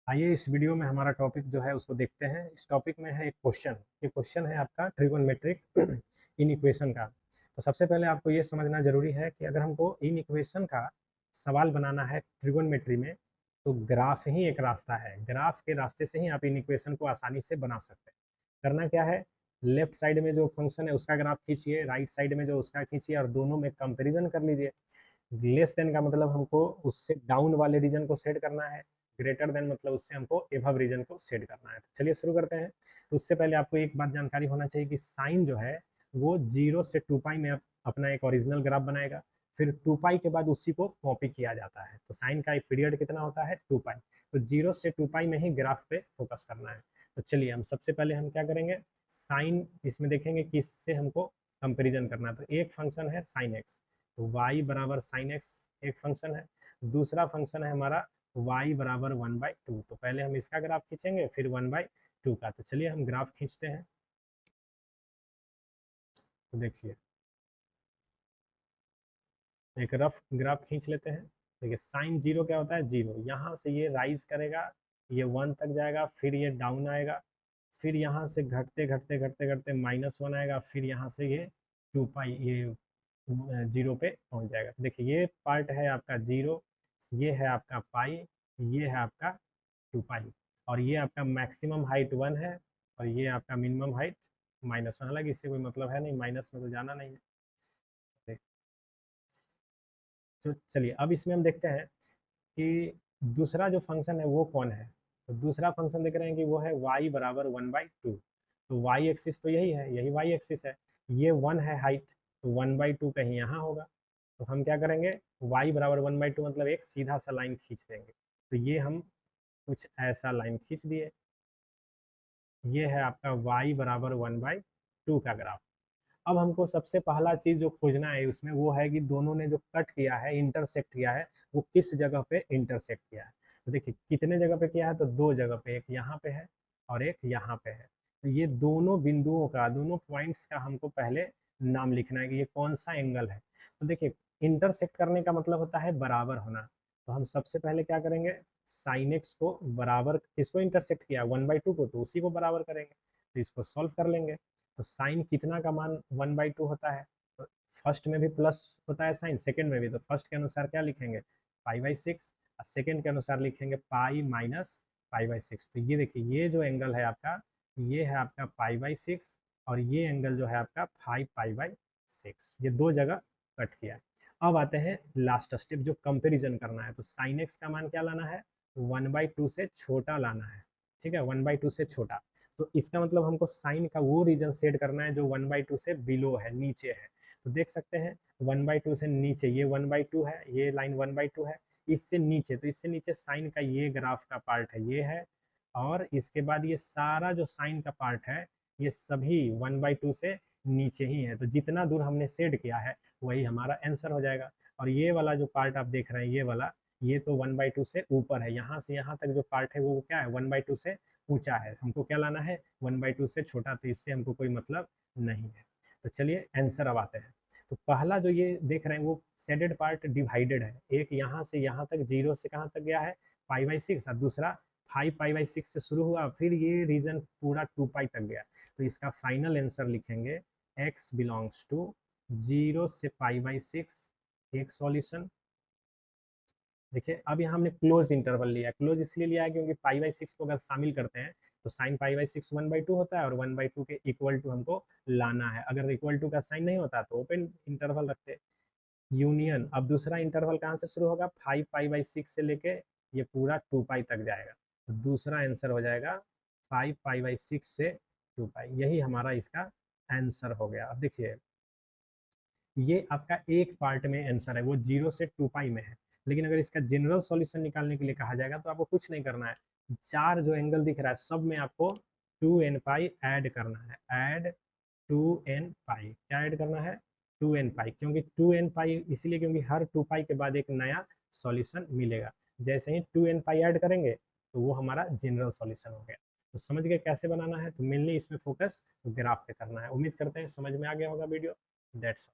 आइए इस वीडियो में हमारा टॉपिक जो है उसको देखते हैं। इस टॉपिक में है एक क्वेश्चन। ये क्वेश्चन है आपका ट्रिगोनोमेट्रिक इन इक्वेशन का। तो सबसे पहले आपको ये समझना जरूरी है कि अगर हमको इन इक्वेशन का सवाल बनाना है ट्रिगोनोमेट्री में, तो ग्राफ ही एक रास्ता है। ग्राफ के रास्ते से ही आप इन इक्वेशन को आसानी से बना सकते हैं। करना क्या है, लेफ्ट साइड में जो फंक्शन है उसका ग्राफ खींचिए, राइट साइड में जो उसका खींचिए और दोनों में कंपेरिजन कर लीजिए। लेस देन का मतलब हमको उससे डाउन वाले रीजन को सेट करना है, ग्रेटर देन मतलब उससे हमको एबव रीजन को सेट करना है। तो चलिए शुरू करते हैं। तो उससे पहले आपको एक बात जानकारी होना चाहिए कि साइन जो है वो 0 से 2 पाई में अपना एक ओरिजिनल ग्राफ बनाएगा, फिर 2 पाई के बाद उसी को कॉपी किया जाता है। तो साइन का एक पीरियड कितना होता है, 2 पाई। तो 0 से 2 पाई में ही ग्राफ पे फोकस करना है। तो चलिए हम सबसे पहले हम क्या करेंगे, साइन इसमें देखेंगे कि इससे हमको कंपेरिजन करना है। तो एक फंक्शन है साइन एक्स, तो y बराबर साइन एक्स एक फंक्शन है। दूसरा फंक्शन है हमारा y बराबर 1/2। तो पहले हम इसका ग्राफ खींचेंगे फिर 1/2 का। तो चलिए हम ग्राफ खींचते हैं। तो देखिए एक रफ ग्राफ खींच लेते हैं। देखिए साइन 0 क्या होता है, 0। यहाँ से ये राइज करेगा, ये 1 तक जाएगा, फिर ये डाउन आएगा, फिर यहाँ से घटते घटते घटते घटते -1 आएगा, फिर यहाँ से ये 2 पाई ये 0 पे पहुँच जाएगा। तो देखिए ये पार्ट है आपका 0, ये है आपका पाई, ये है आपका 2 पाई, और ये आपका मैक्सिमम हाइट 1 है और ये आपका मिनिमम हाइट -1। हालांकि इससे कोई मतलब है नहीं, माइनस में तो जाना नहीं है। तो चलिए अब इसमें हम देखते हैं कि दूसरा जो फंक्शन है वो कौन है। तो दूसरा फंक्शन देख रहे हैं कि वो है y बराबर 1/2। तो y एक्सिस तो यही है, यही y एक्सिस है। ये 1 है हाइट, तो 1/2 कहीं यहाँ होगा। तो हम क्या करेंगे, y बराबर 1/2 मतलब एक सीधा सा लाइन खींच देंगे। तो ये हम कुछ ऐसा लाइन खींच दिए। ये है आपका y बराबर 1/2 का ग्राफ। अब हमको सबसे पहला चीज जो खोजना है उसमें वो है कि दोनों ने जो कट किया है, इंटरसेक्ट किया है, वो किस जगह पे इंटरसेक्ट किया है। तो देखिए कितने जगह पे किया है, तो 2 जगह पे, एक यहाँ पे है और एक यहाँ पे है। तो ये दोनों बिंदुओं का, दोनों पॉइंट्स का हमको पहले नाम लिखना है कि ये कौन सा एंगल है। तो देखिए इंटरसेक्ट करने का मतलब होता है बराबर होना। तो हम सबसे पहले क्या करेंगे, साइन एक्स को बराबर, किसको इंटरसेक्ट किया, 1/2 को, तो उसी को बराबर करेंगे। तो इसको सॉल्व कर लेंगे। तो साइन कितना का मान 1/2 होता है, तो फर्स्ट में भी प्लस होता है साइन, सेकंड में भी। तो फर्स्ट के अनुसार क्या लिखेंगे, पाई/6, और सेकंड के अनुसार लिखेंगे पाई माइनस पाई/6। तो ये देखिए ये जो एंगल है आपका, ये है आपका पाई/6, और ये एंगल जो है आपका 5 पाई/6। ये 2 जगह कट किया है। अब आते हैं लास्ट स्टेप जो कंपेरिजन करना है। तो साइन एक्स का मान क्या लाना है, 1/2 से छोटा लाना है। ठीक है, 1/2 से छोटा। तो इसका मतलब हमको साइन का वो रीजन सेट करना है जो 1/2 से बिलो है, नीचे है। तो देख सकते हैं 1/2 से नीचे ये 1/2 है, ये लाइन 1/2 है। इससे नीचे, तो इससे नीचे साइन का ये ग्राफ का पार्ट है, ये है। और इसके बाद ये सारा जो साइन का पार्ट है, ये सभी 1/2 से नीचे ही है। तो जितना दूर हमने सेट किया है वही हमारा आंसर हो जाएगा। और ये वाला जो पार्ट आप देख रहे हैं, ये वाला, ये तो 1/2 से ऊपर है। यहाँ से यहाँ तक जो पार्ट है वो क्या है, 1/2 से ऊंचा है। हमको क्या लाना है, 1/2 से छोटा। तो इससे हमको कोई मतलब नहीं है। तो चलिए आंसर अब आते हैं। तो पहला जो ये देख रहे हैं वो शेडेड पार्ट डिवाइडेड है। एक यहाँ से यहाँ तक, 0 से कहाँ तक गया है, पाई/6, और दूसरा 5 पाई/6 से शुरू हुआ, फिर ये रीजन पूरा 2 पाई तक गया। तो इसका फाइनल आंसर लिखेंगे x बिलोंग्स टू 0 से पाई/6 एक सॉल्यूशन। देखिए अब यहाँ हमने क्लोज इंटरवल लिया है। क्लोज इसलिए लिया है क्योंकि पाई/6 को अगर शामिल करते हैं तो साइन पाई/6 1/2 होता है, और 1/2 के इक्वल टू हमको लाना है। अगर इक्वल टू का साइन नहीं होता तो ओपन इंटरवल रखते। यूनियन, अब दूसरा इंटरवल कहाँ से शुरू होगा, 5 पाई/6 से लेके ये पूरा 2 पाई तक जाएगा। तो दूसरा आंसर हो जाएगा 5 पाई/6 से 2 पाई। यही हमारा इसका आंसर हो गया। अब देखिए ये आपका एक पार्ट में आंसर है, वो 0 से 2 पाई में है। लेकिन अगर इसका जनरल सॉल्यूशन निकालने के लिए कहा जाएगा तो आपको कुछ नहीं करना है। 4 जो एंगल दिख रहा है सब में आपको 2n पाई ऐड करना है। ऐड 2n पाई, क्या ऐड करना है, 2n पाई। क्योंकि 2n पाई इसलिए क्योंकि हर 2 पाई के बाद एक नया सॉल्यूशन मिलेगा। जैसे ही 2n पाई ऐड करेंगे तो वो हमारा जनरल सॉल्यूशन हो गया। तो समझ गए कैसे बनाना है। तो मेनली इसमें फोकस ग्राफ पे करना है। उम्मीद करते हैं समझ में आ गया होगा वीडियो। दैट्स